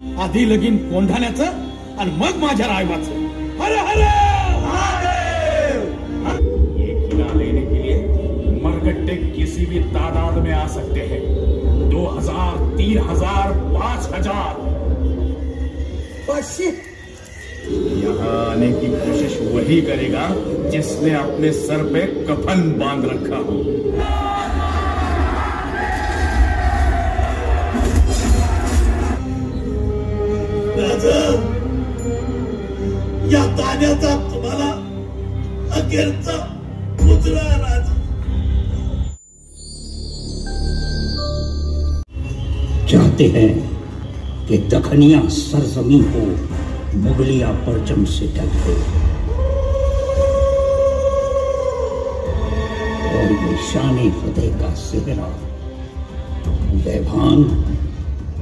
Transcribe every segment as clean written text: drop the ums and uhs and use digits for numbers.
आधी लगीन कोंढाण्याचं आणि मग माझ्या रायबाचं. हर हर ये किला लेने के लिए मरकट्टे किसी भी तादाद में आ सकते हैं. 2000, 3000, 5000. यहाँ आने की कोशिश वही करेगा जिसने अपने सर पे कफन बांध रखा हो. या ताण्याचा तुम्हाला अखेरचा पुत्र राजा. चाहते हैं कि दखनिया सरजमीन को मुगलिया परचम से ढक दे और ये शान फतेह का सेहरा. उदयभान,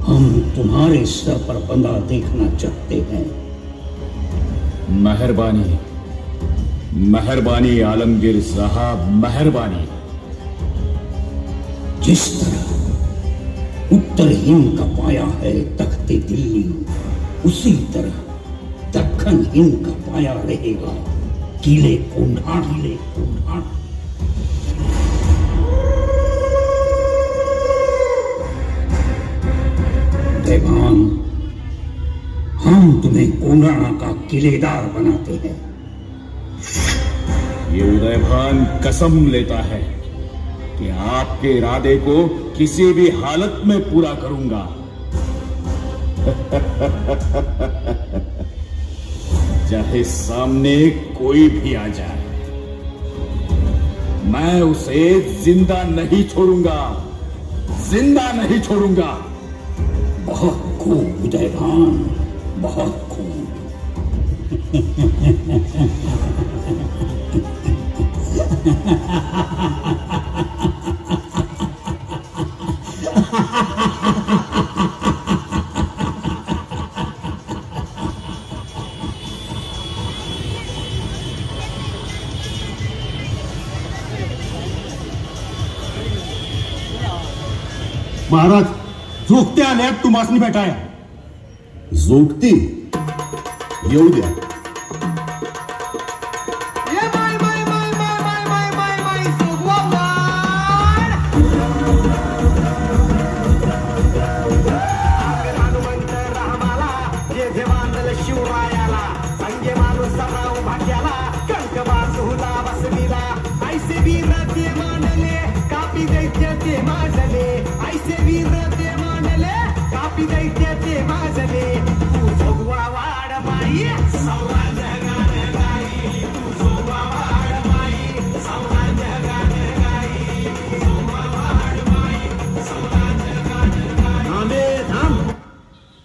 हम तुम्हारे सर पर बंधा देखना चाहते हैं. मेहरबानी, मेहरबानी आलमगीर साहब, मेहरबानी. जिस तरह उत्तर हिंद का पाया है तख्ते दिल्ली, उसी तरह दक्खन हिंद का पाया रहेगा किले कोंढाणा. देवान, हम तुम्हें कोंढाणा का किलेदार बनाते हैं. ये उदयभान कसम लेता है कि आपके इरादे को किसी भी हालत में पूरा करूंगा. चाहे सामने कोई भी आ जाए, मैं उसे जिंदा नहीं छोड़ूंगा, जिंदा नहीं छोड़ूंगा. बहुत खूब उदयभान, बहुत खूब. महाराज, जोगते आल्यात तुम्हासनी भेटाया. जोगती येऊ द्या.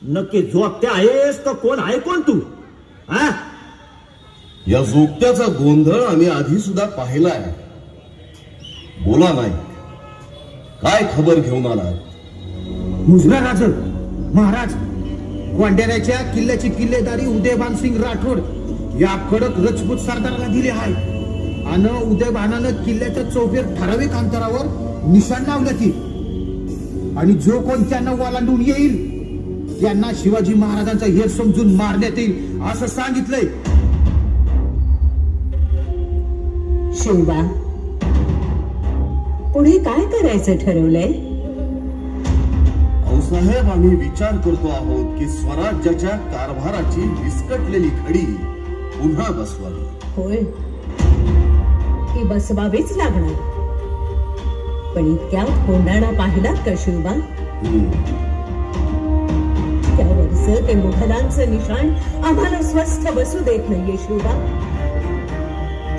नक्की जोगत्या आहेस तर कोण आहे कोण तू? या जोगत्याचा गोंधळ आम्ही आधी सुद्धा पाहिलाय. बोला नाही, काय खबर घेऊन आला? मुजरा राज महाराज, गोंढाण्याच्या किल्ल्याची किल्लेदारी उदयभान सिंग राठोड या कडक रजपूत सरदाराला दिली आहे. आणि उदयभानानं किल्ल्याच्या चौफेर ठराविक अंतरावर निशाण लावलं ती. आणि जो कोण त्यांना ओलांडून येईल त्यांना शिवाजी महाराजांचा हेर समजून मारण्यात येईल असं सांगितलंय. शिवबा, पुढे काय करायचं ठरवलंय? साहेब, आम्ही विचार करतो आहोत की स्वराज्याच्या कारभाराची विस्कटलेली खडी पुन्हा बसवावी. होय, ती बसवावीच लागणार. पण इतक्यात कोंढाणा पाहिलात का शिवबा? त्यावरचं ते मुघलांचं निशाण आम्हाला स्वस्थ बसू देत नाहीये शिवबा.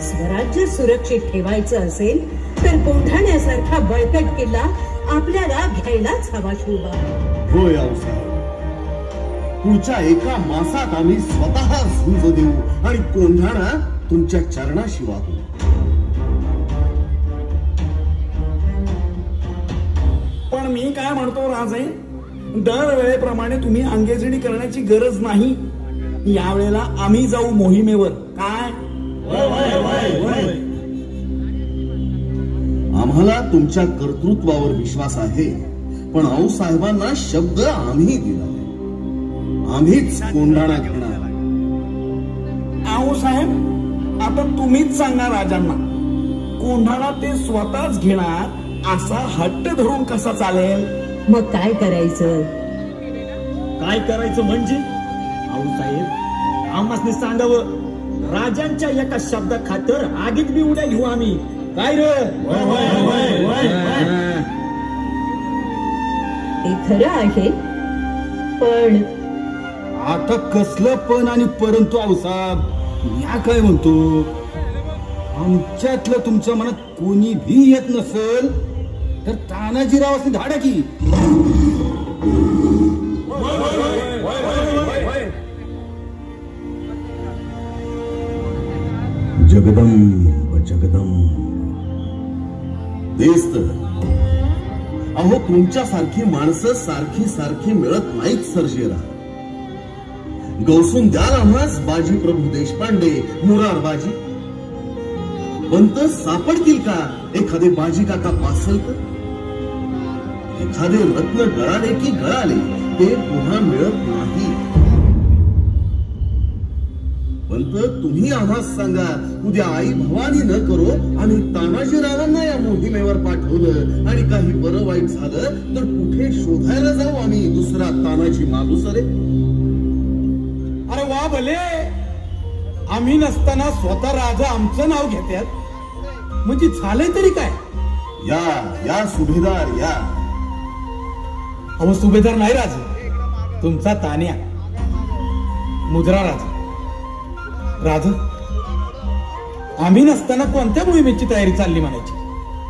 स्वराज्य सुरक्षित ठेवायचं असेल तर कोंढाण्यासारखा बळकट किल्ला आपल्याला घ्यायलाच हवा शिवबा. होय साहेब, पुढच्या एका मासात आम्ही स्वतः झुंज देऊ आणि कोंढाणा तुमच्या चरणाशी वाहू. पण मी काय म्हणतो राजे, दरवेळेप्रमाणे तुम्ही अंगेजणी करण्याची गरज नाही. यावेळेला आम्ही जाऊ मोहिमेवर. काय? आम्हाला तुमच्या कर्तृत्वावर विश्वास आहे, पण आऊसाहेबांना शब्द आम्ही दिला. आम्हीच कोंढाणा घेणार. आहो साहेब, आता तुम्हीच सांगा राजांना, कोंढाणा ते स्वतःच घेणार असा हट्ट धरून कसा चालेल? मग काय करायचं? काय करायचं म्हणजे आऊ साहेब, आम्हाला सांगावं, राजांच्या एका शब्दा खातर आगीत बी उड्या घेऊ आम्ही. काय रे? ते खरं आहे, पण आता कसलं पण आणि परंतु आऊसाहेब, या काय म्हणतो, आमच्यातलं तुमच्या मनात कोणी भी येत नसल तर तानाजीरावाची धाडा की. जगदंब जगदंब तेच तर. अहो, तुमच्यासारखी माणसं सारखी सारखी मिळत नाहीत सर्जेरा. गौसून द्याल आम्हास बाजी प्रभू देशपांडे, मुरारबाजी. पण तर सापडतील का एखादे बाजी काका पासलकर? एखादे रत्न गळाले की गळाले, ते पुन्हा मिळत नाही. पण तर तुम्ही आम्हास सांगा, उद्या आई भवानी न करो आणि तानाजीरावांना या मोहिमेवर पाठवलं आणि काही बरं वाईट झालं तर कुठे शोधायला जाऊ आम्ही दुसरा तानाजी मालुसरे? अरे वा भले, आम्ही नसताना स्वतः राजा आमचं नाव घेतात, म्हणजे झालंय तरी काय? या या सुभेदार या. अहो सुभेदार नाही राज, तुमचा तान्या मुजरा राज. राज, आम्ही नसताना कोणत्या मोहिमेची तयारी चालली म्हणायची?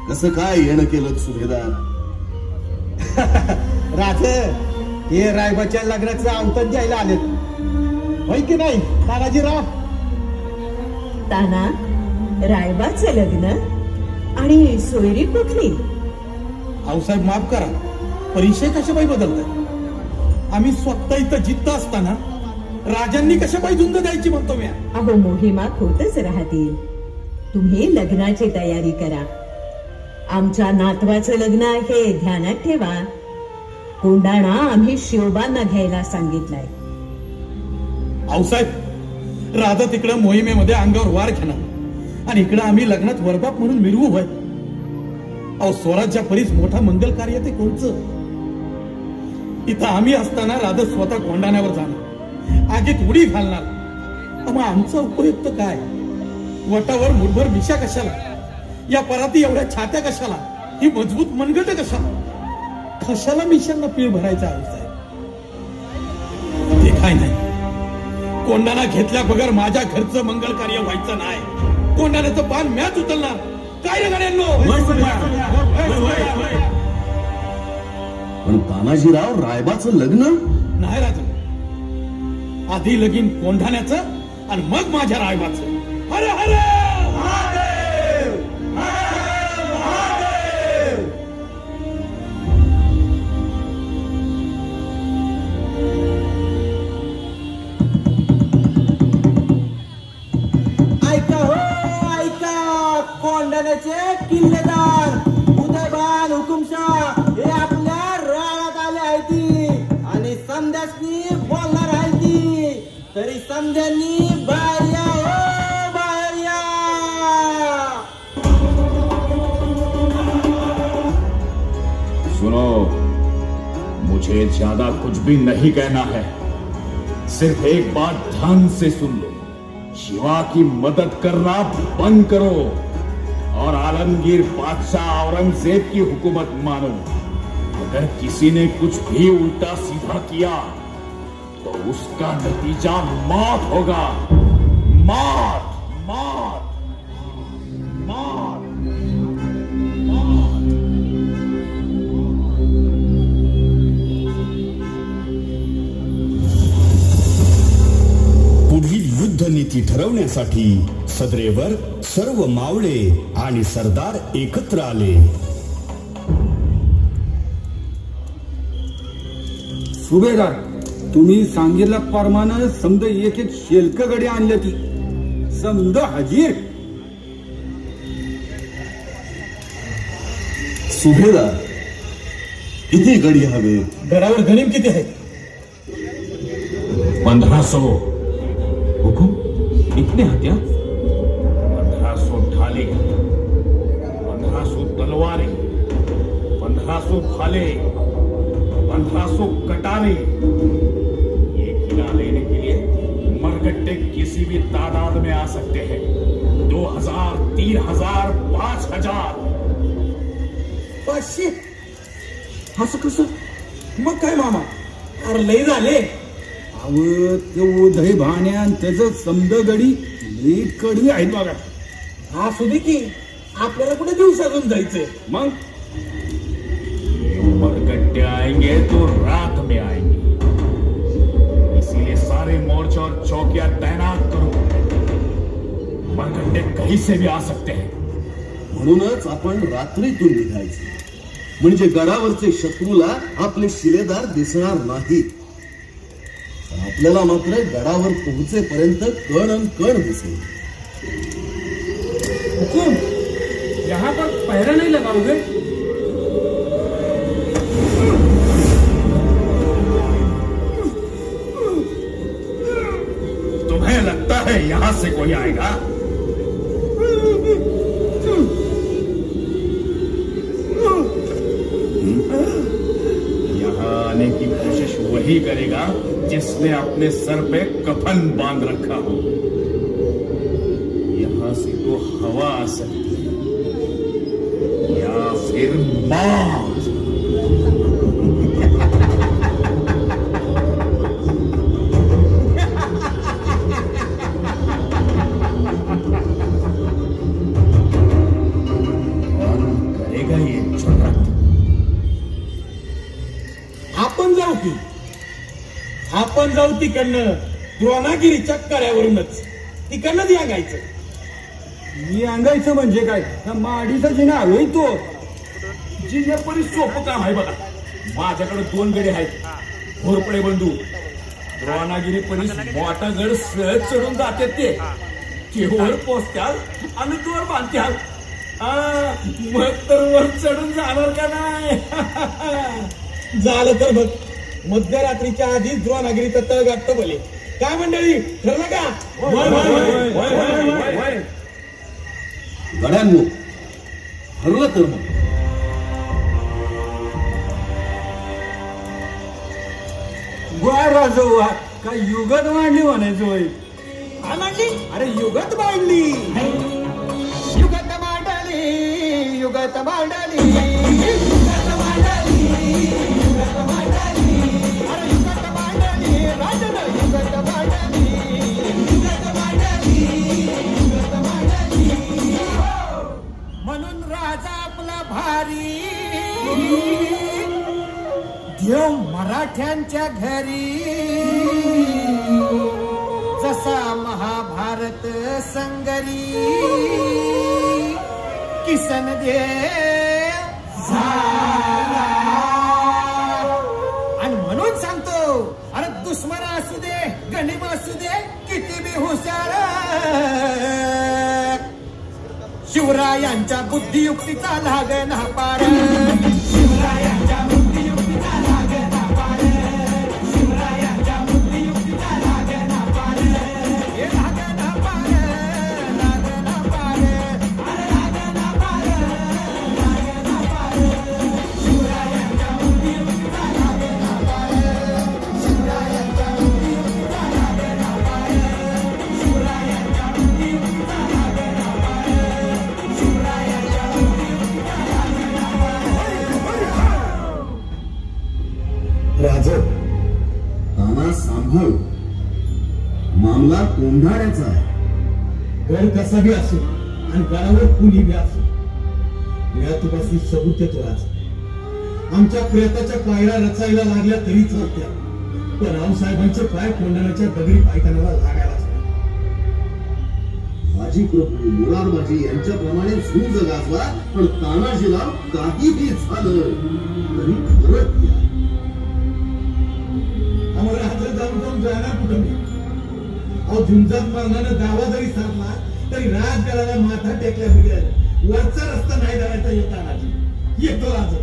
कसं काय येणं केलं सुभेदार? राज, हे रायबाच्या लग्नाचं आवतन द्यायला आलेत, होय की नाही तानाजीराव? ताना, रायबाचं लग्न आणि सोयरी कुठली? आऊसाहेब माफ करा, परिचय कशाबाई बदलतात? आम्ही स्वतः इथं जिद्द असताना राजांनी कशाबाई झुंज द्यायची म्हणतो मी. अहो, मोहिमा होतच राहतील. तुम्ही लग्नाची तयारी करा. आमच्या नातवाचं लग्न आहे, ध्यानात ठेवा. कोंढाणा आम्ही शिवबांना घ्यायला सांगितलाय. आऊसाहेब, राजा तिकडं मोहिमेमध्ये अंगावर वार घेणार आणि इकडं आम्ही लग्नात वरबाप म्हणून मिरवू होय. अहो, स्वराज्या परीस मोठा मंगल कार्य ते कोणचं? इथं आम्ही असताना राजा स्वतः कोंढाण्यावर जाणार, आगीत उडी घालणार. मग आमचा उपयुक्त काय? वटावर मुठभर मिशा कशाला? या पराती एवढ्या छात्या कशाला? ही मजबूत मनगट कशाला? कशाला मिशांना पीळ भरायचा? आऊसाहेब, ते काय नाही. कोंढाणा घेतल्या बगर माझ्या घरचं मंगल कार्य व्हायचं नाही. कोंढाण्याचं पान मॅच उचलणार. काय रे गाड्यांनो? पण तानाजीराव, रायबाचं लग्न नाही राजा, आधी लगीन कोंढाण्याचं आणि मग माझ्या रायबाचं. हरे हरे महादेव, महादेव. ऐका हो, ऐका. कोंढाण्याचे किल्लेदार उदयभान हुकुमशाह हे आपल्या राळात आले आहेत आणि समध्यासनी बोलणार आहेत. तरी समध्यांनी बाहेर या, हो बाहेर या. सुनो, मुझे ज्यादा कुछ भी नहीं कहना है. सिर्फ एक बात ध्यान से सुन लो. शिवा की मदद करना बंद करो और आलमगीर बादशाह औरंगजेब की हुकूमत मानो. अगर किसी ने कुछ भी उल्टा सीधा किया तो उसका नतीजा मौत होगा. मौत, मौत, मौत, मौत. पुढील युद्धनीती ठरवण्यासाठी सदरेवर सर्व मावळे आणि सरदार एकत्र आले. सुभेदार, तुम्ही सांगितल्याप्रमाणे समद एक एक शेल्क गडी आणले ती समद हजीर. सुभेदार, किती गडी हवे? गडावर गणिम किती आहे? 1500 हुकुम, इतने हत्या? 1500 ढाले, 1500 तलवारें, 1500 भाले, 1500 कटारे। ये किला लेने के लिए मरकट्टे किसी भी तादाद में आ सकते हैं। 2000, 3000, 5000। 500? असं कसं? मग काय मामा, अरे लय झाले. अव ते उदय भाण्यान त्याचं समद गडी लई कडी आहेत बघा. असू दे की, आपल्याला कुठे दिवसातून जायचंय. मग मरकट्टे आएंगे तो रात में आएंगे, इसीलिए सारे मोर्चे और चौकियां तैनात करो. मरकट्टे कहीं से भी आ सकते हैं. म्हणूनच आपण रात्रीतून निघायचं, म्हणजे गडावरचे शत्रूला आपले शिलेदार दिसणार नाहीत. आपल्याला मात्र गडावर पोहोचेपर्यंत कण अन कण दिसेल. हुकुम, यहाँ पर पहरा नहीं लगाओगे? तुम्हें लगता है यहां से कोई आएगा? यहां आने की कोशिश वही करेगा जिसने अपने सर पे कफन बांध रखा हो. यहां से तो हवा आ सकती है या फिर मौत. करेगा ये जुर्रत? आपण जाऊ तिकडनं, द्रोणागिरीच्या कड्यावरूनच. तिकडनं सांगायचं. मी अंगायचं म्हणजे काय? माडीचा जिना हवे तो जिल्ह्यापरी सोपं काम आहे बघा. माझ्याकडे 2 गडे आहेत, घोरपडे बंधू. द्रोणागिरी परीस मोठा गड सहज चढून जाते ते वर पोचत्याल आणि दोर बांधत्याल. मग तर वर चढून जाणार का नाही? झालं तर बघ, मध्यरात्रीच्या आधी द्रोणागिरीचा तळ गाठतो बोले. काय मंडळी, ठरलं का? गड्यांनो, ठरलं तर मग. राजो काय युगात मांडली म्हणायचं होय? काय मांडली? अरे युगात मांडली. युगात मांडली, युगात मांडली, युगात मांडली, युगात मांडली. अरे युगात मांडली, राजन युगात मांडली, युगात मांडली, युगात मांडली. म्हणून राजा आपला भारी देव मराठ्यांच्या घरी. जसा महाभारत संगरी किसन देव झाला. आणि म्हणून सांगतो, अरे दुश्मन असू दे, गनिम असू दे, किती बी हुशार, शिवरायांच्या बुद्धियुक्तीचा लागना पार. शिवरायांच्या बुद्धियुक्तीचा लागना पार. शिवरायांच्या बुद्धियुक्तीचा लागना पार. हे लागना पार, लागना पार, लागना पार, लागना पार. शिवरायांच्या बुद्धियुक्तीचा लागना पार. शिवरायांच्या बुद्धियुक्तीचा लागना पार. शिवरायांच्या बुद्धियुक्तीचा लागना पार. शिवरायांच्या बुद्धियुक्तीचा लागना पार. राज, ताना सांभाळ. मामला कोंढाण्याचा आहे. घर कसा बी असो आणि गडावर कुणी बी असो, तुपासनी सबूत देतो आज. आमच्या प्रेताच्या पायऱ्या रचायला लागल्या तरी चालत्या, पण रावसाहेबांचे पाय कोंढाण्याच्या दगडी पायखान्याला लागायलाच नाही. माजी प्रभू मुरारबाजी यांच्याप्रमाणे झुंज गाजला, पण तानाजीला काहीही झालं तरी परत या. आम्हाला रात्र जाऊन जाऊन जाणार कुठं मी? अहो, झुंजात मरणानं दावा जरी साधला तरी राजगडाला माथा टेकल्या बिगर वरचा रस्ता नाही धरायचा. येताना येतो राज.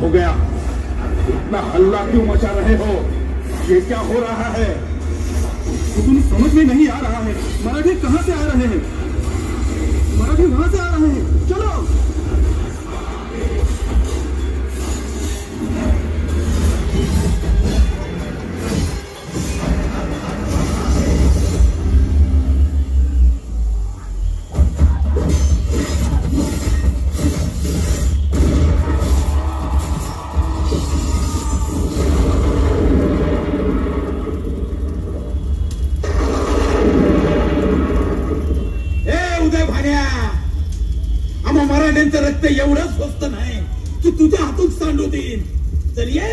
हो गया? इतना हल्ला क्यों मचा रहे हो? ये क्या हो रहा है? तुम समझ में नहीं आ रहा है। मराठी कहां से आ रहे हैं? मराठी वहां से आ रहे हैं। चलो। रक्त एवढं स्वस्त नाही की तुझ्या हातून सांडू देईन. चल ये.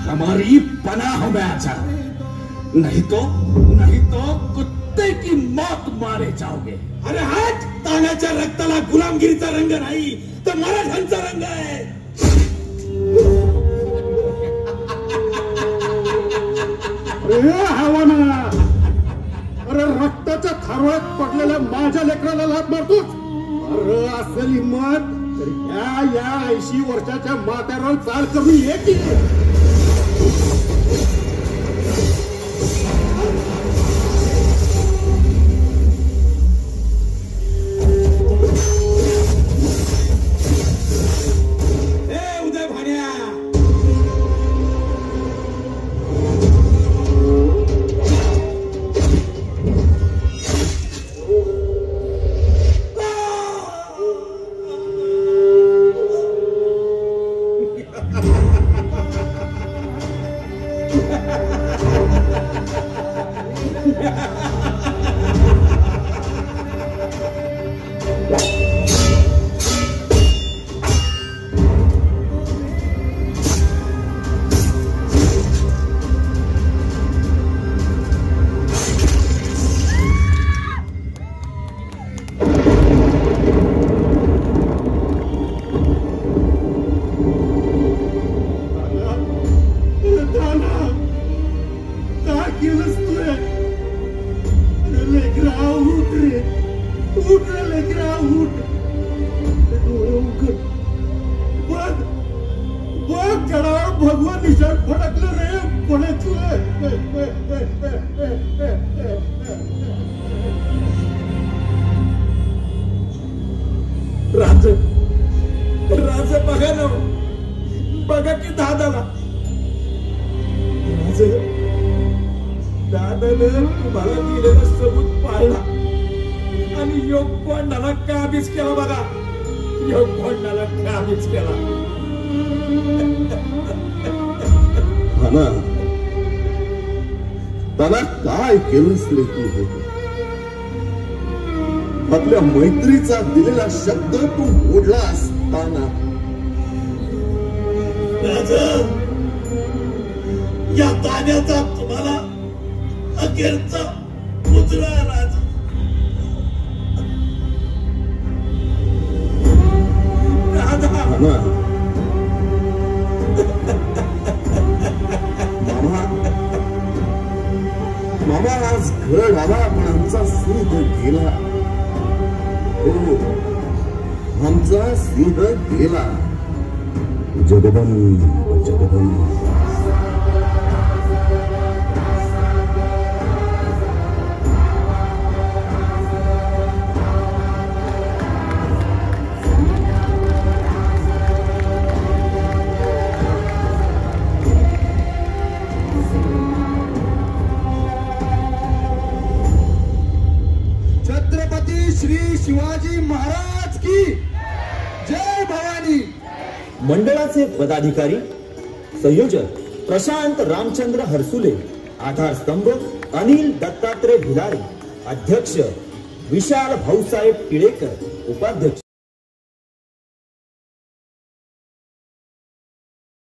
हमारी पनाह में आ जाओ, नहीं तो कुत्ते की मौत मारे जाओगे. अरे हट. तानाच्या रक्ताला गुलामगिरीचा रंग नाही तर मराठ्यांचा रंग आहे. अरे हवाना. अरे रक्ताच्या थारोळ्यात पडलेल्या माझ्या लेकराला लाथ मारतोच. अरे असेल हिंमत तर या 80 वर्षाच्या म्हाताऱ्यावर चाल कमी ये की. भगवान निशाण फडकलं रे. राज बघा ना. बघा की दादाला. दादानं तुम्हाला दिलेला सबूत पाळला आणि योग कोंडाला काबीज केला. बघा योग कोंडाला काबीज केला. त्याला काय केलंस रे तू? आपल्या मैत्रीचा दिलेला शब्द तू मोडला असताना. या ताण्याचा तुम्हाला अखेरचा मुजरा. राजा मामा आज घर आला पण आमचा सिंह गेला. हो आमचा सिंह गेला. जगदंब जगदंब. शिवाजी महाराज की जय भवानी. मंडळाचे पदाधिकारी संयोजक प्रशांत रामचंद्र हरसुले, आधारस्तंभ अनिल दत्तात्रय भिलारी, अध्यक्ष विशाल भाऊसाहेब टिळेकर, उपाध्यक्ष.